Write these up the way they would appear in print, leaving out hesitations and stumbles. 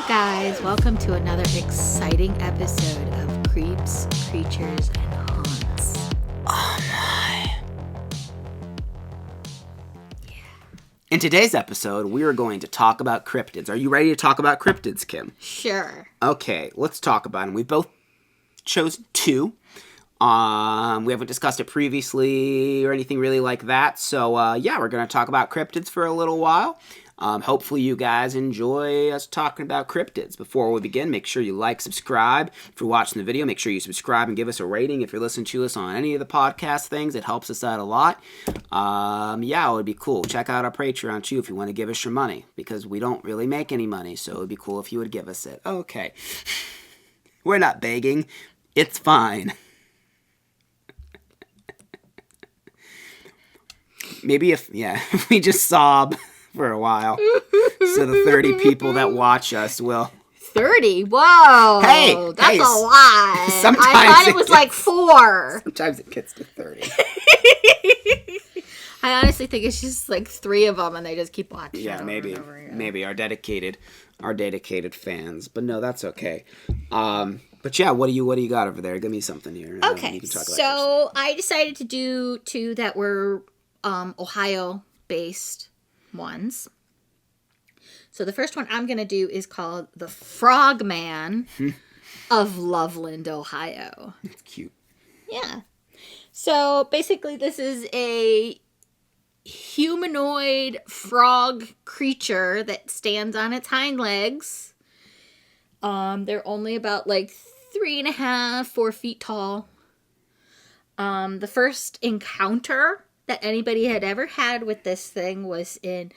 Hey guys, welcome to another exciting episode of Creeps, Creatures, and Haunts. Oh my. Yeah. In today's episode, we are going to talk about cryptids. Are you ready to talk about cryptids, Kim? Sure. Okay, let's talk about them. We both chose two. We haven't discussed it previously or anything really like that. So, we're going to talk about cryptids for a little while. Hopefully you guys enjoy us talking about cryptids. Before we begin, make sure you like, subscribe. If you're watching the video, make sure you subscribe and give us a rating. If you're listening to us on any of the podcast things, it helps us out a lot. It would be cool. Check out our Patreon too if you want to give us your money, because we don't really make any money, so it would be cool if you would give us it. Okay. We're not begging. It's fine. Maybe if we just sob for a while, so the 30 people that watch us will. 30? Whoa! Hey, that's a lot. Sometimes I thought it was like 4. Sometimes it gets to 30. I honestly think it's just like 3 of them, and they just keep watching. Yeah, maybe our dedicated fans. But no, that's okay. But yeah, what do you got over there? Give me something here. Okay, you can talk about so I decided to do 2 that were Ohio-based ones. So the first one I'm going to do is called the Frogman of Loveland, Ohio. It's cute. Yeah. So basically this is a humanoid frog creature that stands on its hind legs. They're only about like 3.5, 4 feet tall. The first encounter that anybody had ever had with this thing was in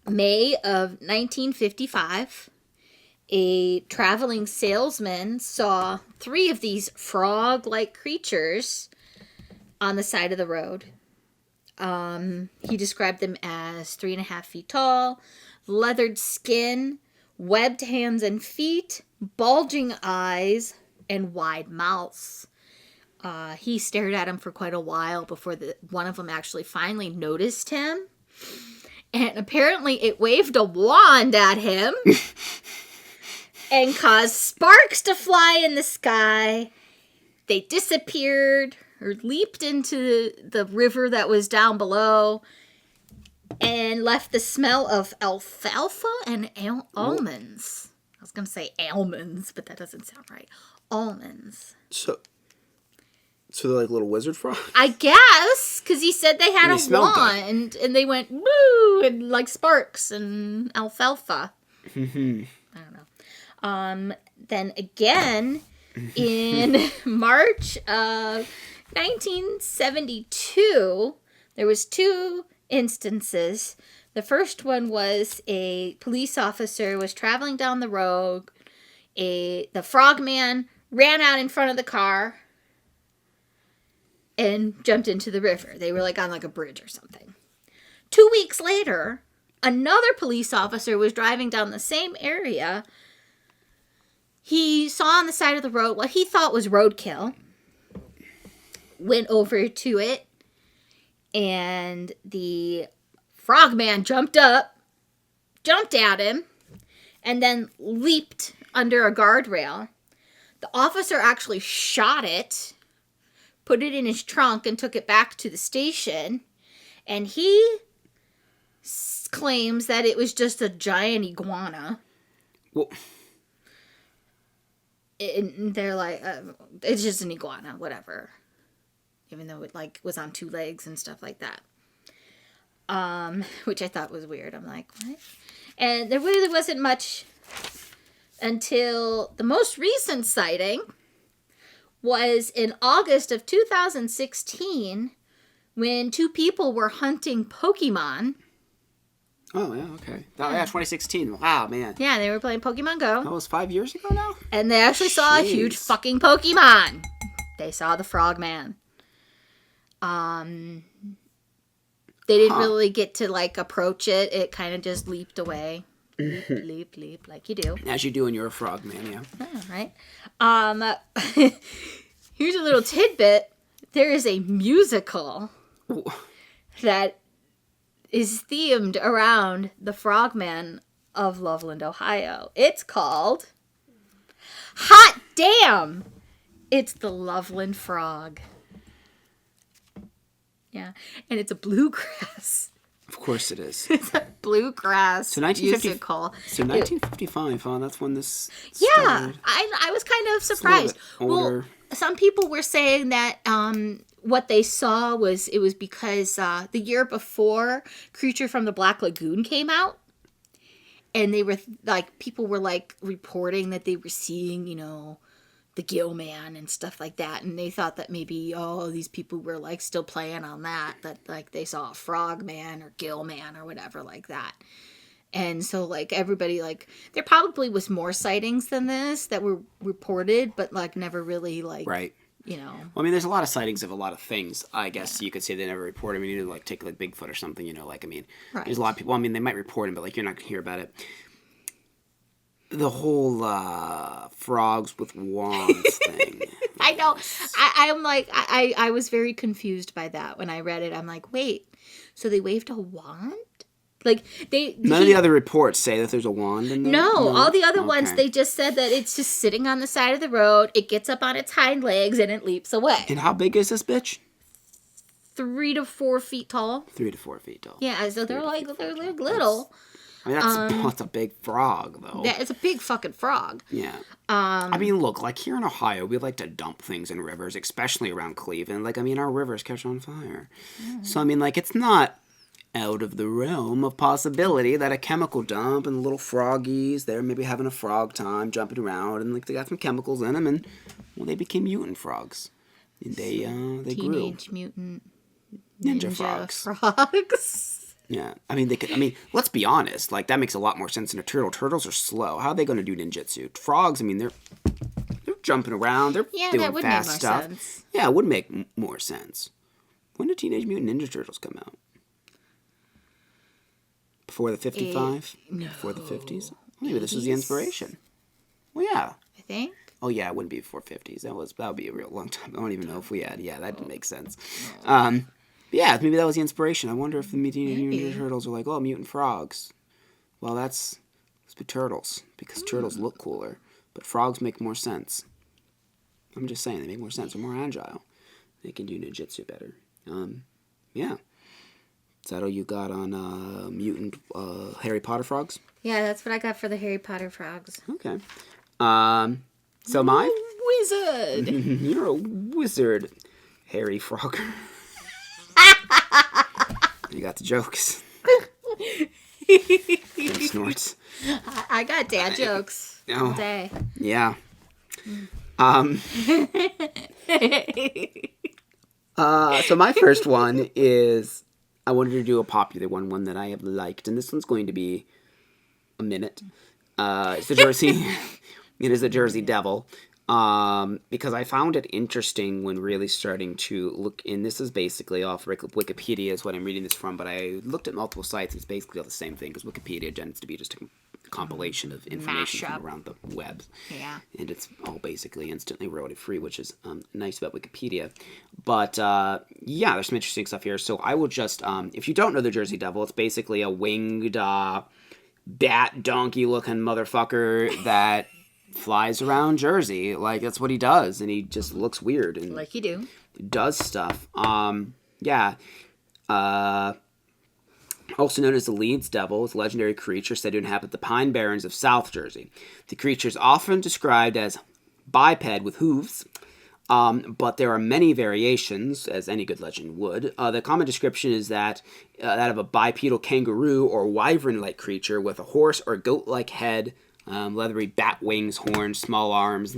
May of 1955. A traveling salesman saw 3 of these frog-like creatures on the side of the road. He described them as 3.5 feet tall, leathered skin, webbed hands and feet, bulging eyes, and wide mouths. He stared at him for quite a while before one of them actually finally noticed him. And apparently it waved a wand at him and caused sparks to fly in the sky. They disappeared or leaped into the river that was down below and left the smell of alfalfa and almonds. I was going to say almonds, but that doesn't sound right. Almonds. So they're like little wizard frogs? I guess, because he said they had a wand, and they went woo, and like sparks and alfalfa. I don't know. Then again, in March of 1972, there was 2 instances. The first one was a police officer was traveling down the road. The frogman ran out in front of the car and jumped into the river. They were like on like a bridge or something. 2 weeks later, another police officer was driving down the same area. He saw on the side of the road what he thought was roadkill. Went over to it, and the frogman jumped at him, and then leaped under a guardrail. The officer actually shot it, put it in his trunk, and took it back to the station. And he claims that it was just a giant iguana. Well, and they're like, it's just an iguana, whatever. Even though it like was on 2 legs and stuff like that. Which I thought was weird. I'm like, what? And there really wasn't much until the most recent sighting was in August of 2016 when 2 people were hunting Pokemon. Oh, yeah, okay. Oh, yeah, 2016. Wow, man. Yeah, they were playing Pokemon Go. That was 5 years ago now? And they actually saw a huge fucking Pokemon. They saw the Frogman. They didn't really get to, like, approach it. It kind of just leaped away. Leap, like you do. As you do when you're a frogman, yeah. Oh, right. Here's a little tidbit. There is a musical that is themed around the Frogman of Loveland, Ohio. It's called Hot Damn! It's the Loveland Frog. Yeah, and it's a bluegrass. Of course it is. It's a bluegrass musical. So 1955, huh? That's when this Yeah, started. I was kind of surprised. Well, some people were saying that what they saw was because the year before Creature from the Black Lagoon came out, and they were like, people were like reporting that they were seeing, the Gill Man and stuff like that, and they thought that maybe these people were like still playing on that like they saw a Frogman or Gill Man or whatever like that. And so like everybody, like, there probably was more sightings than this that were reported, but like never really like right. Well, I mean, there's a lot of sightings of a lot of things. I guess you could say they never report. I mean, you like take like Bigfoot or something. right. There's a lot of people. I mean, they might report him, but like you're not gonna hear about it. The whole frogs with wands thing. I know. I'm like, I was very confused by that when I read it. I'm like, wait, so they waved a wand? Like None of the other reports say that there's a wand in there? No, all the other ones, they just said that it's just sitting on the side of the road, it gets up on its hind legs, and it leaps away. And how big is this bitch? 3 to 4 feet tall. 3 to 4 feet tall. Yeah, so they're little. I mean, that's a big frog, though. Yeah, it's a big fucking frog. Yeah. I mean, look, like here in Ohio, we like to dump things in rivers, especially around Cleveland. Like, I mean, our rivers catch on fire. So, I mean, like, it's not out of the realm of possibility that a chemical dump and little froggies, they're maybe having a frog time, jumping around, and like they got some chemicals in them, and well, they became mutant frogs. And they grew. Teenage mutant ninja frogs. Yeah, I mean, let's be honest. Like, that makes a lot more sense than a turtle. Turtles are slow. How are they going to do ninjutsu? Frogs, I mean, they're jumping around. They're doing fast stuff. Sense. Yeah, it would make more sense. When did Teenage Mutant Ninja Turtles come out? Before the 55? No. Before the 50s? Maybe this was the inspiration. Well, yeah. I think. Oh, yeah, it wouldn't be before 50s. That would be a real long time. I don't even know if we had. Yeah, that didn't make sense. Yeah, maybe that was the inspiration. I wonder if the Teenage Mutant Ninja Turtles are like, oh, mutant frogs. Well, let's be turtles, because turtles look cooler, but frogs make more sense. I'm just saying, they make more sense. They're more agile. They can do ninjutsu better. Yeah. Is that all you got on mutant Harry Potter frogs? Yeah, that's what I got for the Harry Potter frogs. Okay. So my wizard. You're a wizard, Harry Frogger. You got the jokes. Snorts. I got dad jokes all day. Yeah. So my first one is, I wanted to do a popular one that I have liked, and this one's going to be a minute. It's the Jersey. It is the Jersey Devil. Because I found it interesting when really starting to look, and this is basically off Wikipedia is what I'm reading this from, but I looked at multiple sites, and it's basically all the same thing, because Wikipedia tends to be just a compilation of information from around the web. Yeah. And it's all basically instantly royalty free, which is nice about Wikipedia. But, yeah, there's some interesting stuff here. So I will just, if you don't know the Jersey Devil, it's basically a winged, bat donkey-looking motherfucker that flies around Jersey. Like, that's what he does, and he just looks weird. And like you do. Does stuff. Yeah. Also known as the Leeds Devil, it's a legendary creature said to inhabit the Pine Barrens of South Jersey. The creature is often described as biped with hooves, but there are many variations, as any good legend would. The common description is that of a bipedal kangaroo or wyvern-like creature with a horse or goat-like head, leathery bat wings, horns, small arms,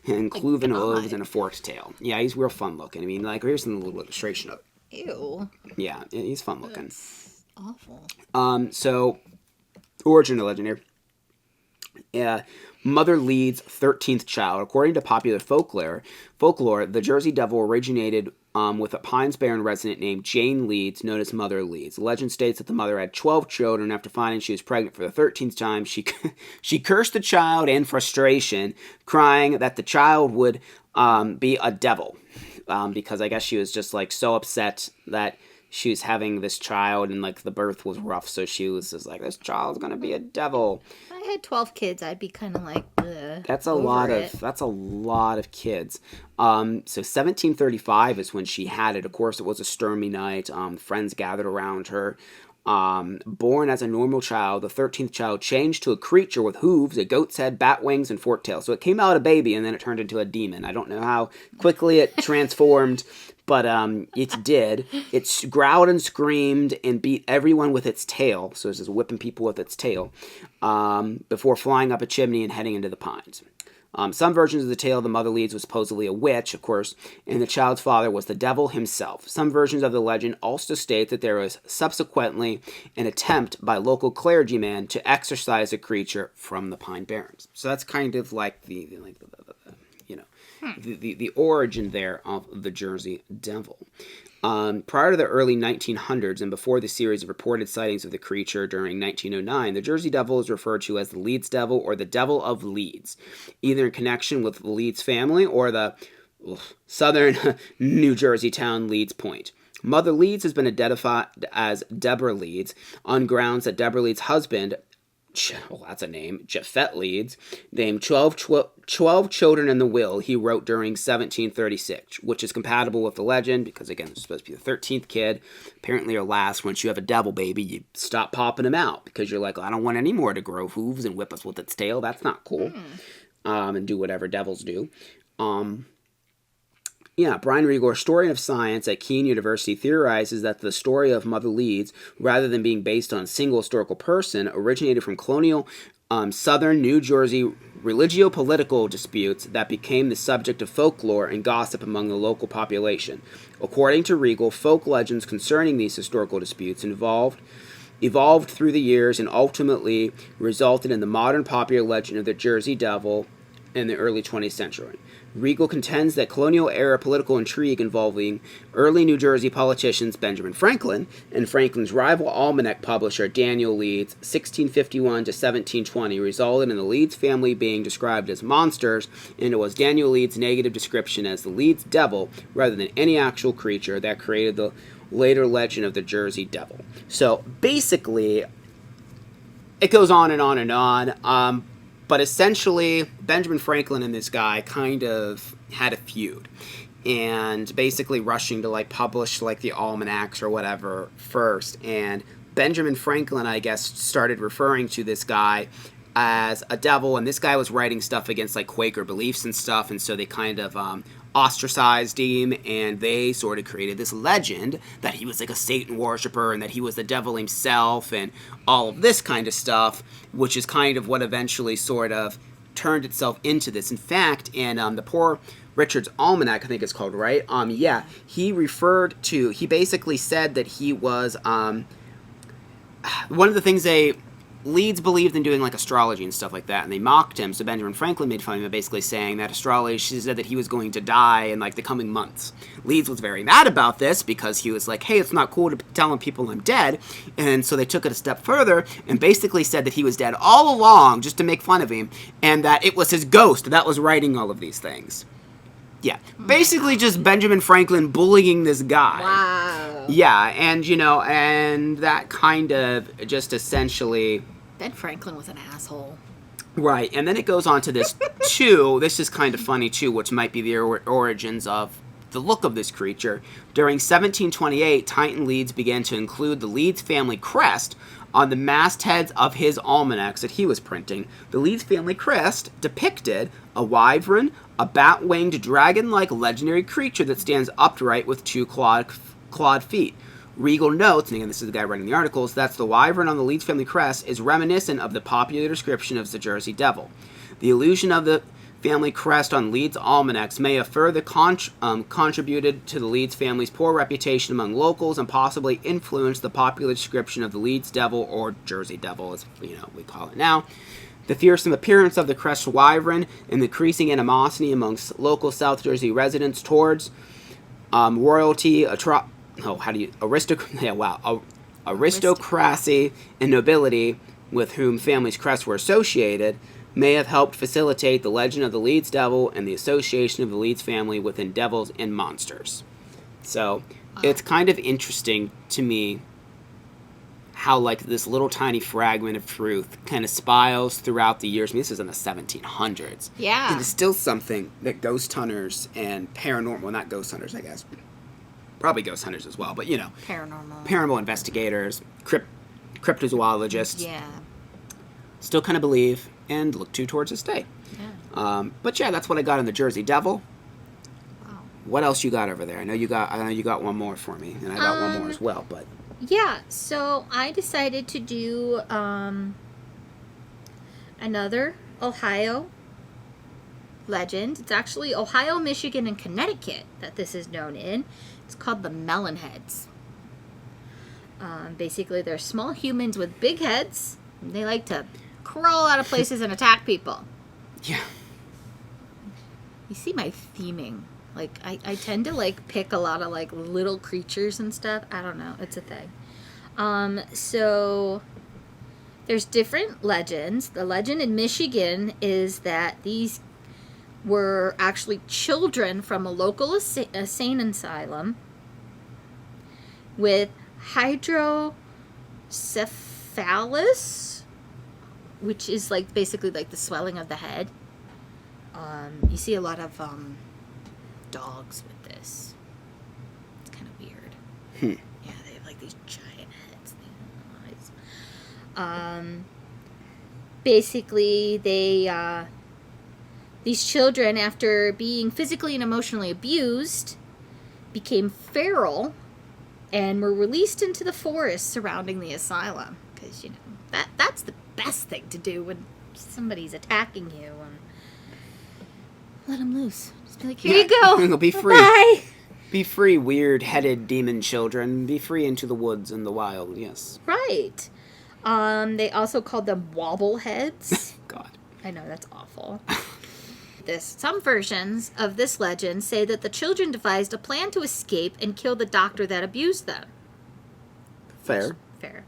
and cloven hooves and a forked tail. Yeah, he's real fun looking. I mean, like, here's a little illustration of it. Ew. Yeah, he's fun looking. That's awful. So, origin of legend here. Mother Leeds' 13th child. According to popular folklore, the Jersey Devil originated with a Pines Barren resident named Jane Leeds, known as Mother Leeds. The legend states that the mother had 12 children. After finding she was pregnant for the 13th time, she cursed the child in frustration, crying that the child would be a devil. Because I guess she was just like so upset that she was having this child, and like the birth was rough, so she was just like, this child's gonna be a devil. If I had 12 kids, I'd be kind of like, That's a lot of kids. So 1735 is when she had it. Of course, it was a stormy night. Friends gathered around her. Born as a normal child, the 13th child changed to a creature with hooves, a goat's head, bat wings, and forked tail. So it came out a baby, and then it turned into a demon. I don't know how quickly it transformed, but it did. It growled and screamed and beat everyone with its tail. So it was whipping people with its tail before flying up a chimney and heading into the pines. Some versions of the tale, the mother leads was supposedly a witch, of course, and the child's father was the devil himself. Some versions of the legend also state that there was subsequently an attempt by local clergyman to exorcise the creature from the Pine Barrens. So that's kind of like the origin there of the Jersey Devil. Prior to the early 1900s and before the series of reported sightings of the creature during 1909, the Jersey Devil is referred to as the Leeds Devil or the Devil of Leeds, either in connection with the Leeds family or the southern New Jersey town Leeds Point. Mother Leeds has been identified as Deborah Leeds on grounds that Deborah Leeds' husband, that's a name, Japhet Leeds, named 12 children in the will he wrote during 1736, which is compatible with the legend because, again, it's supposed to be the 13th kid. Apparently, or last, once you have a devil baby, you stop popping them out because you're like, I don't want any more to grow hooves and whip us with its tail. That's not cool. And do whatever devils do. Brian Regal, historian of science at Keene University, theorizes that the story of Mother Leeds, rather than being based on a single historical person, originated from colonial southern New Jersey religio-political disputes that became the subject of folklore and gossip among the local population. According to Regal, folk legends concerning these historical disputes evolved through the years and ultimately resulted in the modern popular legend of the Jersey Devil in the early 20th century. Regal contends that colonial-era political intrigue involving early New Jersey politicians Benjamin Franklin and Franklin's rival almanac publisher Daniel Leeds, 1651 to 1720, resulted in the Leeds family being described as monsters, and it was Daniel Leeds' negative description as the Leeds Devil rather than any actual creature that created the later legend of the Jersey Devil. So basically, it goes on and on and on. But essentially, Benjamin Franklin and this guy kind of had a feud. And basically rushing to, publish, the almanacs or whatever first. And Benjamin Franklin, I guess, started referring to this guy as a devil. And this guy was writing stuff against, Quaker beliefs and stuff. And so they kind of ostracized him. And they sort of created this legend that he was, a Satan worshiper and that he was the devil himself and all of this kind of stuff, which is kind of what eventually sort of turned itself into this. In fact, in the Poor Richard's Almanac, I think it's called, right? He basically said that he was, one of the things Leeds believed in doing astrology and stuff like that, and they mocked him, so Benjamin Franklin made fun of him, basically saying that astrology, she said that he was going to die in the coming months. Leeds was very mad about this because he was like, hey, it's not cool to be telling people I'm dead, and so they took it a step further and basically said that he was dead all along just to make fun of him, and that it was his ghost that was writing all of these things. Yeah, basically just Benjamin Franklin bullying this guy. Wow. Yeah, and, and that kind of just essentially... Ben Franklin was an asshole. Right, and then it goes on to this, too. This is kind of funny, too, which might be the origins of the look of this creature. During 1728, Titan Leeds began to include the Leeds family crest on the mastheads of his almanacs that he was printing. The Leeds family crest depicted a wyvern, a bat-winged, dragon-like legendary creature that stands upright with two clawed feet. Regal notes, and again, this is the guy writing the articles, that the wyvern on the Leeds family crest is reminiscent of the popular description of the Jersey Devil. The illusion of the family crest on Leeds almanacs may have further contributed to the Leeds family's poor reputation among locals and possibly influenced the popular description of the Leeds Devil, or Jersey Devil, as we call it now. The fearsome appearance of the crest wyvern and the increasing animosity amongst local South Jersey residents towards royalty, aristocracy and nobility with whom families' crests were associated may have helped facilitate the legend of the Leeds Devil and the association of the Leeds family within devils and monsters. So it's kind of interesting to me how, like, this little tiny fragment of truth kind of spirals throughout the years. I mean, this is in the 1700s. Yeah. And it's still something that ghost hunters and paranormal, well, not ghost hunters, I guess. Probably ghost hunters as well, but, you know. Paranormal investigators, cryptozoologists. Yeah. Still kind of believe and look to towards this day. Yeah. But yeah, that's what I got in the Jersey Devil. Wow. What else you got over there? I know you got one more for me, and I got one more as well, but... Yeah, so I decided to do another Ohio legend. It's actually Ohio, Michigan, and Connecticut that this is known in. It's called the Melon heads. Basically, they're small humans with big heads. And they like to crawl out of places and attack people. Yeah. You see my theming. Like, I tend to, like, pick a lot of, like, little creatures and stuff. I don't know. It's a thing. So, there's different legends. The legend in Michigan is that these were actually children from a local insane asylum with hydrocephalus, which is, like, basically, like, the swelling of the head. You see a lot of, dogs with this. It's kind of weird. Yeah, they have like these giant heads. Basically, these children, after being physically and emotionally abused, became feral and were released into the forest surrounding the asylum. Because, you know, that's the best thing to do when somebody's attacking you. And let them loose. Just be like, here you go. Be free. Bye. Be free, weird-headed demon children. Be free into the woods and the wild, yes. Right. They also called them wobbleheads. God. I know, that's awful. Some versions of this legend say that the children devised a plan to escape and kill the doctor that abused them. Fair. Fair.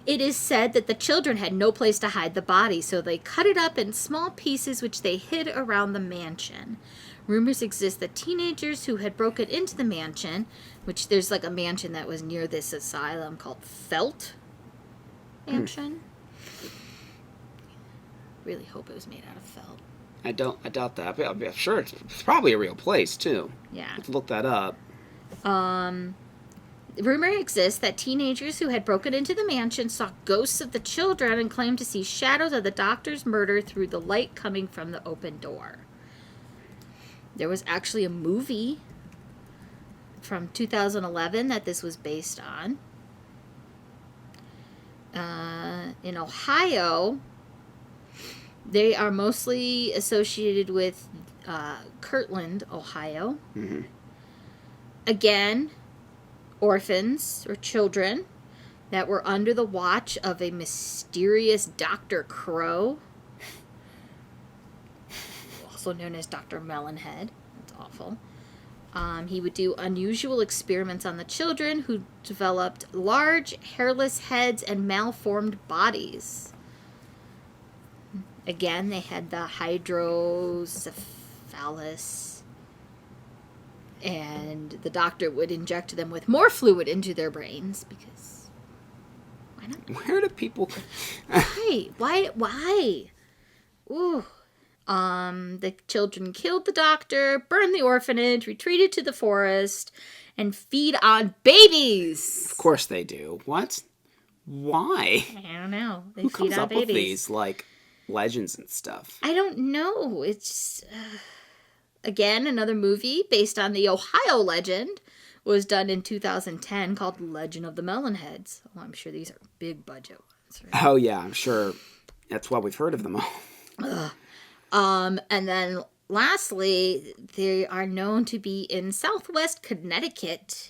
It is said that the children had no place to hide the body, so they cut it up in small pieces which they hid around the mansion. Rumors exist that teenagers who had broken into the mansion, which there's like a mansion that was near this asylum called Felt Mansion. Really hope it was made out of felt. I doubt that. I'm sure it's probably a real place, too. Yeah. Let's look that up. Rumor exists that teenagers who had broken into the mansion saw ghosts of the children and claimed to see shadows of the doctor's murder through the light coming from the open door. There was actually a movie from 2011 that this was based on. In Ohio, they are mostly associated with Kirtland, Ohio. Mm-hmm. Again, orphans or children that were under the watch of a mysterious Dr. Crow, also known as Dr. Melonhead. That's awful. He would do unusual experiments on the children who developed large, hairless heads and malformed bodies. Again, they had the hydrocephalus, and the doctor would inject them with more fluid into their brains because why not? Where do people... Why? Ooh. The children killed the doctor, burned the orphanage, retreated to the forest, and feed on babies. Of course they do. What? Why? I don't know. They Who feed comes on up babies. with these, like, legends and stuff? I don't know. It's, again, another movie based on the Ohio legend was done in 2010 called Legend of the Melonheads. Well, I'm sure these are big budget ones, right? Oh, yeah, I'm sure. That's why we've heard of them all. And then lastly, they are known to be in Southwest Connecticut.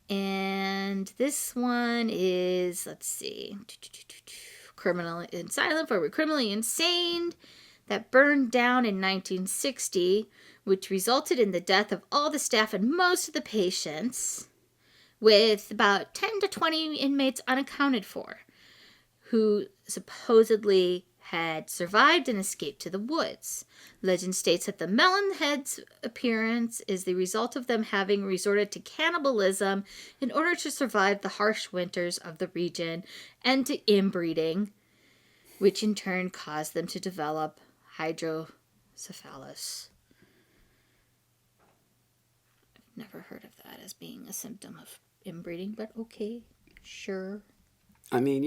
And this one is, let's see, criminally insane that burned down in 1960, which resulted in the death of all the staff and most of the patients, with about 10 to 20 inmates unaccounted for, who supposedly had survived and escaped to the woods. Legend states that the melonhead's appearance is the result of them having resorted to cannibalism in order to survive the harsh winters of the region and to inbreeding, which in turn caused them to develop hydrocephalus. I've never heard of that as being a symptom of inbreeding, but okay, sure. I mean,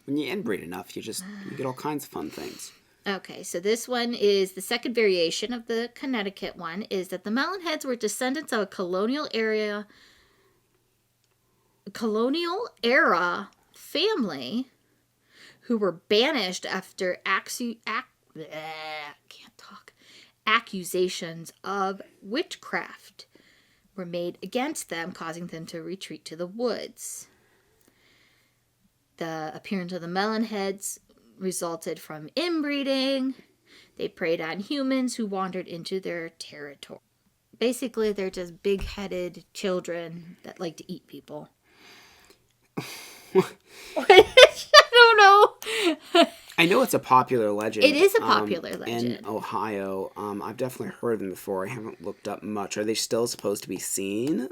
when you inbreed enough, you get all kinds of fun things. Okay, so this one is the second variation of the Connecticut one, is that the Melonheads were descendants of a colonial era family who were banished after accusations of witchcraft were made against them, causing them to retreat to the woods. The appearance of the Melonheads resulted from inbreeding. They preyed on humans who wandered into their territory. Basically, they're just big-headed children that like to eat people. I don't know. I know it's a popular legend. It is a popular legend. In Ohio. I've definitely heard them before. I haven't looked up much. Are they still supposed to be seen?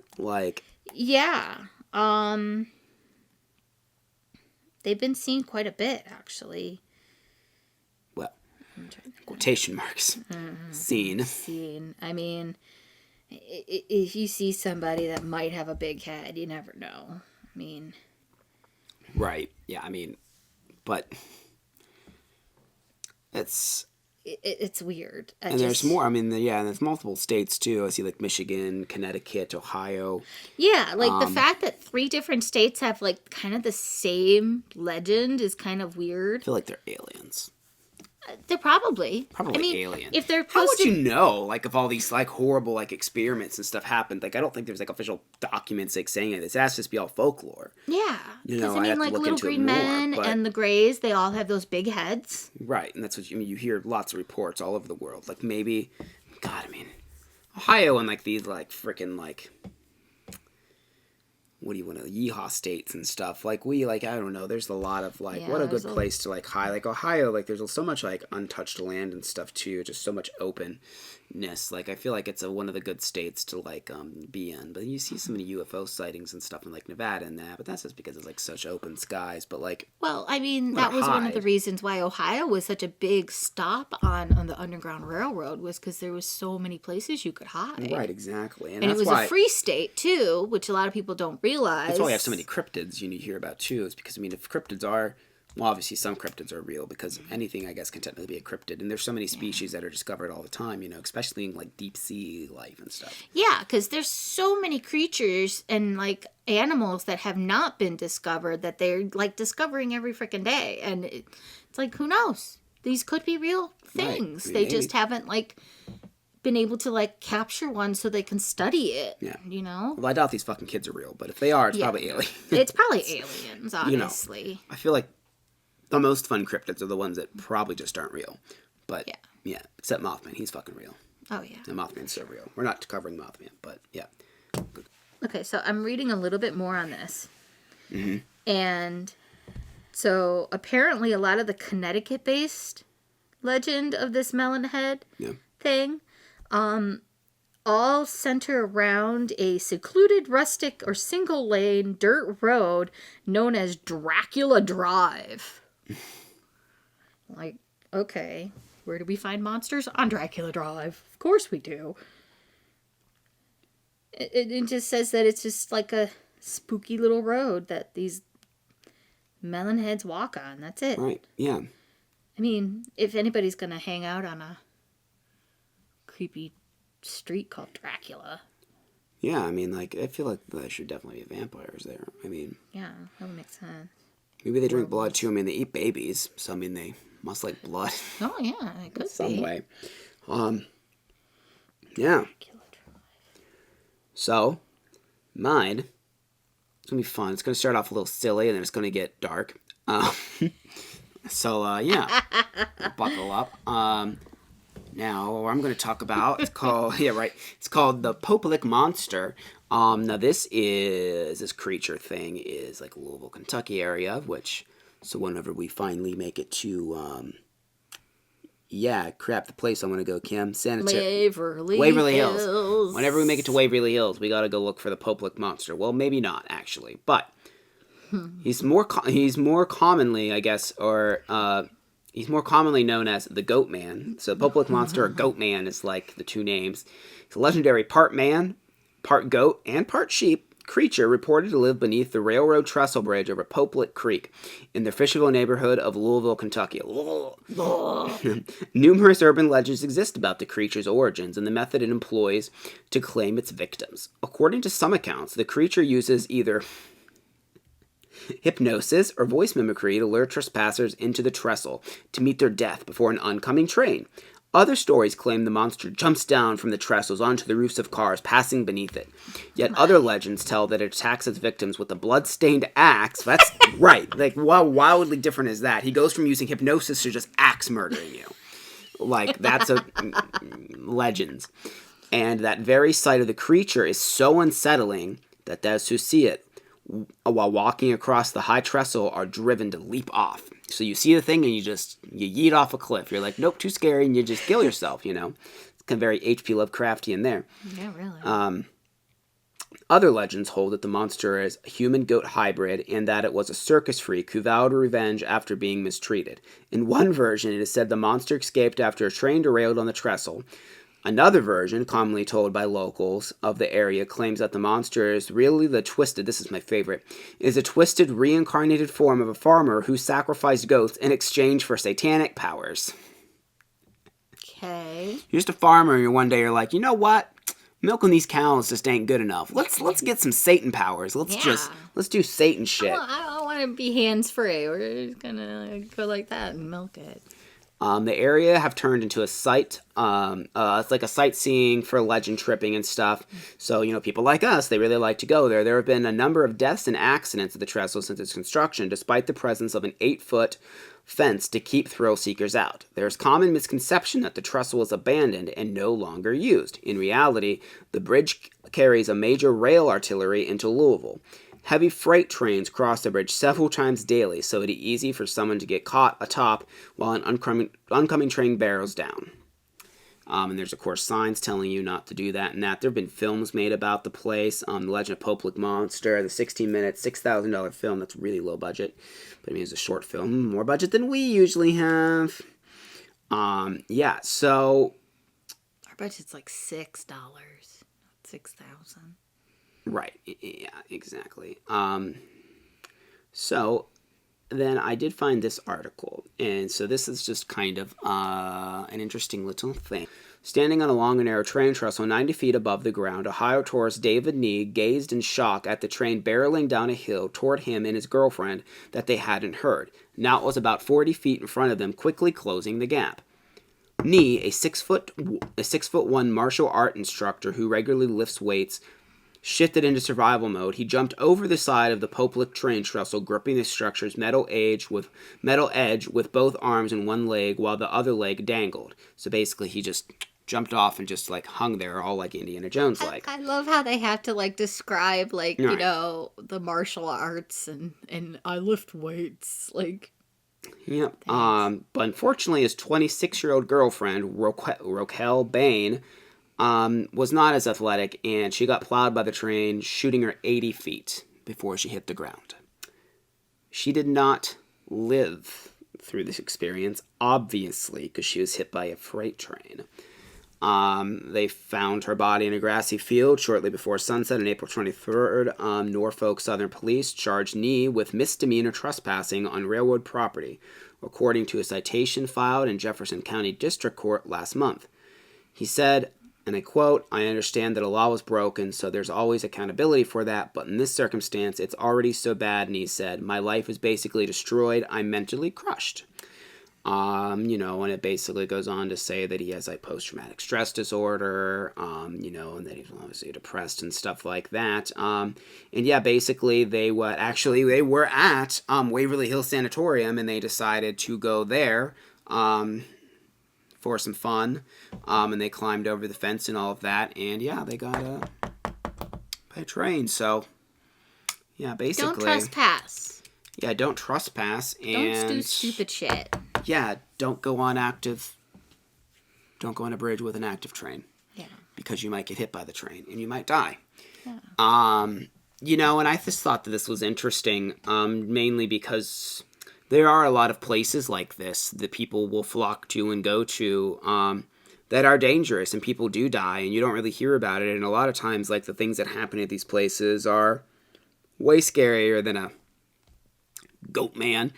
Yeah. They've been seen quite a bit, actually. Well, quotation marks. Seen. Seen. I mean, if you see somebody that might have a big head, you never know. I mean... Right. Yeah, but... It's weird. There's more. There's multiple states, too. I see, Michigan, Connecticut, Ohio. Yeah, the fact that 3 different states have, kind of the same legend is kind of weird. I feel like they're aliens. They're probably aliens. If they're how would you know, if all these, horrible, experiments and stuff happened? I don't think there's, official documents, saying it. This has to just be all folklore. Yeah. Because, Little Green Men and the Greys, they all have those big heads. Right, and that's what you hear lots of reports all over the world. Maybe, Ohio and, these, freaking, what do you want to, yeehaw states and stuff. I don't know, there's a lot of, what a good place to, high, Ohio, there's so much, untouched land and stuff, too, just so much openness. I feel like it's one of the good states to, be in. But you see so many UFO sightings and stuff in, Nevada and that, but that's just because it's, such open skies, but, Well, that was one of the reasons why Ohio was such a big stop on the Underground Railroad, was because there was so many places you could hide. Right, exactly. And it was a free state, too, which a lot of people don't realize. That's why we have so many cryptids you hear about, too, is because, if cryptids are... Well, obviously some cryptids are real, because anything, I guess, can technically be a cryptid. And there's so many species that are discovered all the time, especially in, deep sea life and stuff. Yeah, because there's so many creatures and, animals that have not been discovered that they're, discovering every freaking day. And it's who knows? These could be real things. Right. They just haven't, been able to, capture one so they can study it. Yeah. Well, I doubt these fucking kids are real, but if they are, it's probably aliens. It's probably aliens, honestly. I feel like the most fun cryptids are the ones that probably just aren't real. But, yeah, except Mothman. He's fucking real. Oh, yeah. And Mothman's so real. We're not covering Mothman, but, yeah. Okay, so I'm reading a little bit more on this. Mm-hmm. And so apparently a lot of the Connecticut-based legend of this Melonhead thing all center around a secluded rustic or single-lane dirt road known as Dracula Drive. Okay, where do we find monsters? On Dracula Drive. Of course we do. It just says that it's just a spooky little road that these Melonheads walk on. That's it. Right, yeah. If anybody's going to hang out on a creepy street called Dracula. Yeah, I feel like there should definitely be vampires there. Yeah, that would make sense. Maybe they drink blood, too. They eat babies, so, they must like blood. Oh, yeah, it could be. Some way. Yeah. So, mine, it's going to be fun. It's going to start off a little silly, and then it's going to get dark. Yeah. Buckle up. Now, what I'm going to talk about, it's called the Popelic Monster. Now this creature thing is Louisville, Kentucky area, so whenever we finally make it to, Yeah, crap, the place I want to go, Kim. Waverly Hills. Whenever we make it to Waverly Hills, we gotta go look for the Poplick Monster. Well, maybe not, actually. But he's more commonly, I guess, he's more commonly known as the Goat Man. So Poplick Monster or Goat Man is like the two names. He's a legendary part man, part goat, and part sheep creature reported to live beneath the railroad trestle bridge over Poplick Creek in the Fisherville neighborhood of Louisville, Kentucky. Numerous urban legends exist about the creature's origins and the method it employs to claim its victims. According to some accounts, the creature uses either hypnosis or voice mimicry to lure trespassers into the trestle to meet their death before an oncoming train. Other stories claim the monster jumps down from the trestles onto the roofs of cars passing beneath it. Yet other legends tell that it attacks its victims with a blood-stained axe. That's right. Like, how wildly different is that? He goes from using hypnosis to just axe murdering you. Like, that's a legends. And that very sight of the creature is so unsettling that those who see it while walking across the high trestle are driven to leap off. So you see the thing and you yeet off a cliff. You're like, nope, too scary, and you just kill yourself, It's kind of very H.P. Lovecraftian there. Yeah, really. Other legends hold that the monster is a human-goat hybrid and that it was a circus freak who vowed revenge after being mistreated. In one version, it is said the monster escaped after a train derailed on the trestle. Another version, commonly told by locals of the area, claims that the monster is really this is my favorite, is a twisted, reincarnated form of a farmer who sacrificed goats in exchange for satanic powers. Okay. You're just a farmer, and one day you're like, you know what? Milking these cows just ain't good enough. Let's get some Satan powers. Let's do Satan shit. I want to be hands-free. We're just gonna go like that and milk it. The area have turned into a site. It's like a sightseeing for legend tripping and stuff. So, people like us, they really like to go there. There have been a number of deaths and accidents at the trestle since its construction, despite the presence of an 8-foot fence to keep thrill seekers out. There is common misconception that the trestle was abandoned and no longer used. In reality, the bridge carries a major rail artillery into Louisville. Heavy freight trains cross the bridge several times daily, so it is easy for someone to get caught atop while an oncoming train barrels down. And there's, of course, signs telling you not to do that and that. There have been films made about the place. The Legend of Poplick Monster, the 16-minute, $6,000 film. That's really low budget. But I mean, it's a short film. More budget than we usually have. So... Our budget's like $6, not $6,000. Right. Yeah, exactly. So then I did find this article, and so this is just kind of an interesting little thing. Standing on a long and narrow train trestle 90 feet above the ground, Ohio tourist David Nee gazed in shock at the train barreling down a hill toward him and his girlfriend that they hadn't heard. Now it was about 40 feet in front of them, quickly closing the gap. Nee, a 6'1" martial art instructor who regularly lifts weights, shifted into survival mode. He jumped over the side of the Poplick train trestle, gripping the structure's metal edge with both arms and one leg, while the other leg dangled. So basically, he just jumped off and just hung there, all like Indiana Jones like. I love how they have to describe right. The martial arts and I lift weights Yep. But unfortunately, his 26-year-old girlfriend Roquel Bain was not as athletic, and she got plowed by the train, shooting her 80 feet before she hit the ground. She did not live through this experience, obviously, because she was hit by a freight train. They found her body in a grassy field shortly before sunset on April 23rd. Norfolk Southern Police charged Nee with misdemeanor trespassing on railroad property, according to a citation filed in Jefferson County District Court last month. He said, and I quote, "I understand that a law was broken, so there's always accountability for that, but in this circumstance, it's already so bad," Nee said. "My life is basically destroyed. I'm mentally crushed." And it basically goes on to say that he has post-traumatic stress disorder, and that he's obviously depressed and stuff like that. And yeah, basically they were at Waverly Hills Sanatorium, and they decided to go there for some fun, and they climbed over the fence and all of that, and yeah, they got by train. So yeah, basically, don't trespass. Yeah, don't trespass, and don't do stupid shit. Yeah, don't go on active don't go on a bridge with an active train. Yeah. Because you might get hit by the train and you might die. Yeah. You know, and I just thought that this was interesting, mainly because there are a lot of places like this that people will flock to and go to that are dangerous, and people do die, and you don't really hear about it. And a lot of times, like, the things that happen at these places are way scarier than a goat man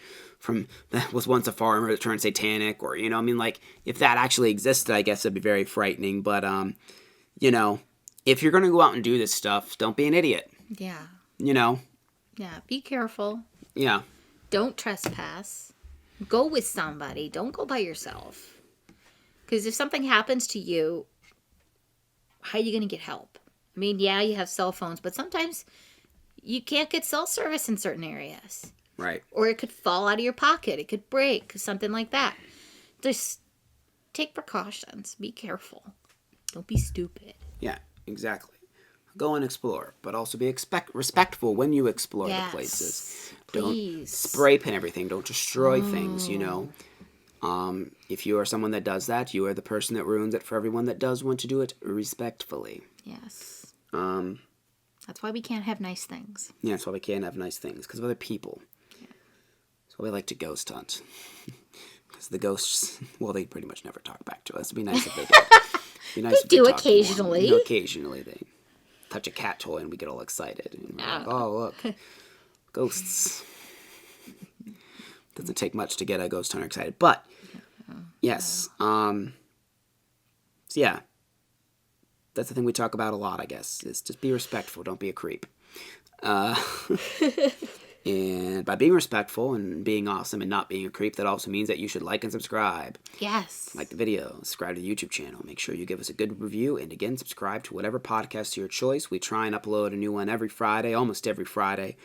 that was once a farmer that turned satanic, or, you know, I mean, like, if that actually existed, I guess it'd be very frightening. But, you know, if you're going to go out and do this stuff, don't be an idiot. Yeah. You know? Yeah. Be careful. Yeah. Don't trespass. Go with somebody. Don't go by yourself. Because if something happens to you, how are you going to get help? I mean, yeah, you have cell phones, but sometimes you can't get cell service in certain areas. Right. Or it could fall out of your pocket. It could break. Something like that. Just take precautions. Be careful. Don't be stupid. Yeah, exactly. Go and explore, but also be respectful when you explore the places. Please. Don't spray paint everything. Don't destroy things, you know. If you are someone that does that, you are the person that ruins it for everyone that does want to do it respectfully. Yes. That's why we can't have nice things. Yeah, that's why we can't have nice things, because of other people. Yeah. That's why we like to ghost hunt. Because the ghosts, well, they pretty much never talk back to us. It'd be nice if they did. Be nice they do occasionally. You know, occasionally they touch a cat toy and we get all excited. And we're like, oh, look, ghosts. Doesn't take much to get a ghost hunter excited. But, yes. So, yeah. That's the thing we talk about a lot, I guess, is just be respectful. Don't be a creep. And by being respectful and being awesome and not being a creep, that also means that you should like and subscribe. Yes. Like the video, subscribe to the YouTube channel. Make sure you give us a good review. And again, subscribe to whatever podcast of your choice. We try and upload a new one every Friday, almost every Friday.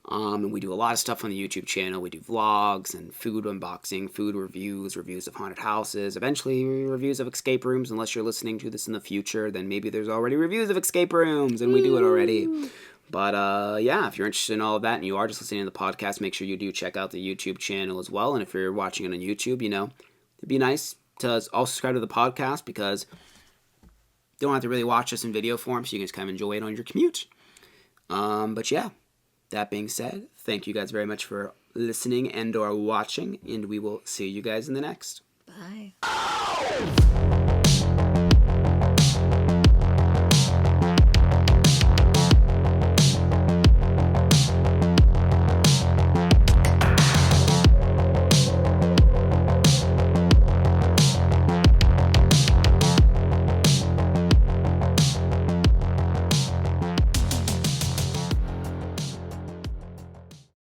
And we do a lot of stuff on the YouTube channel. We do vlogs and food unboxing, food reviews, reviews of haunted houses, eventually reviews of escape rooms. Unless you're listening to this in the future, then maybe there's already reviews of escape rooms and we do it already. But, yeah, if you're interested in all of that and you are just listening to the podcast, make sure you do check out the YouTube channel as well. And if you're watching it on YouTube, you know, it'd be nice to also subscribe to the podcast because you don't have to really watch us in video form, so you can just kind of enjoy it on your commute. But, yeah, that being said, thank you guys very much for listening and or watching, and we will see you guys in the next. Bye.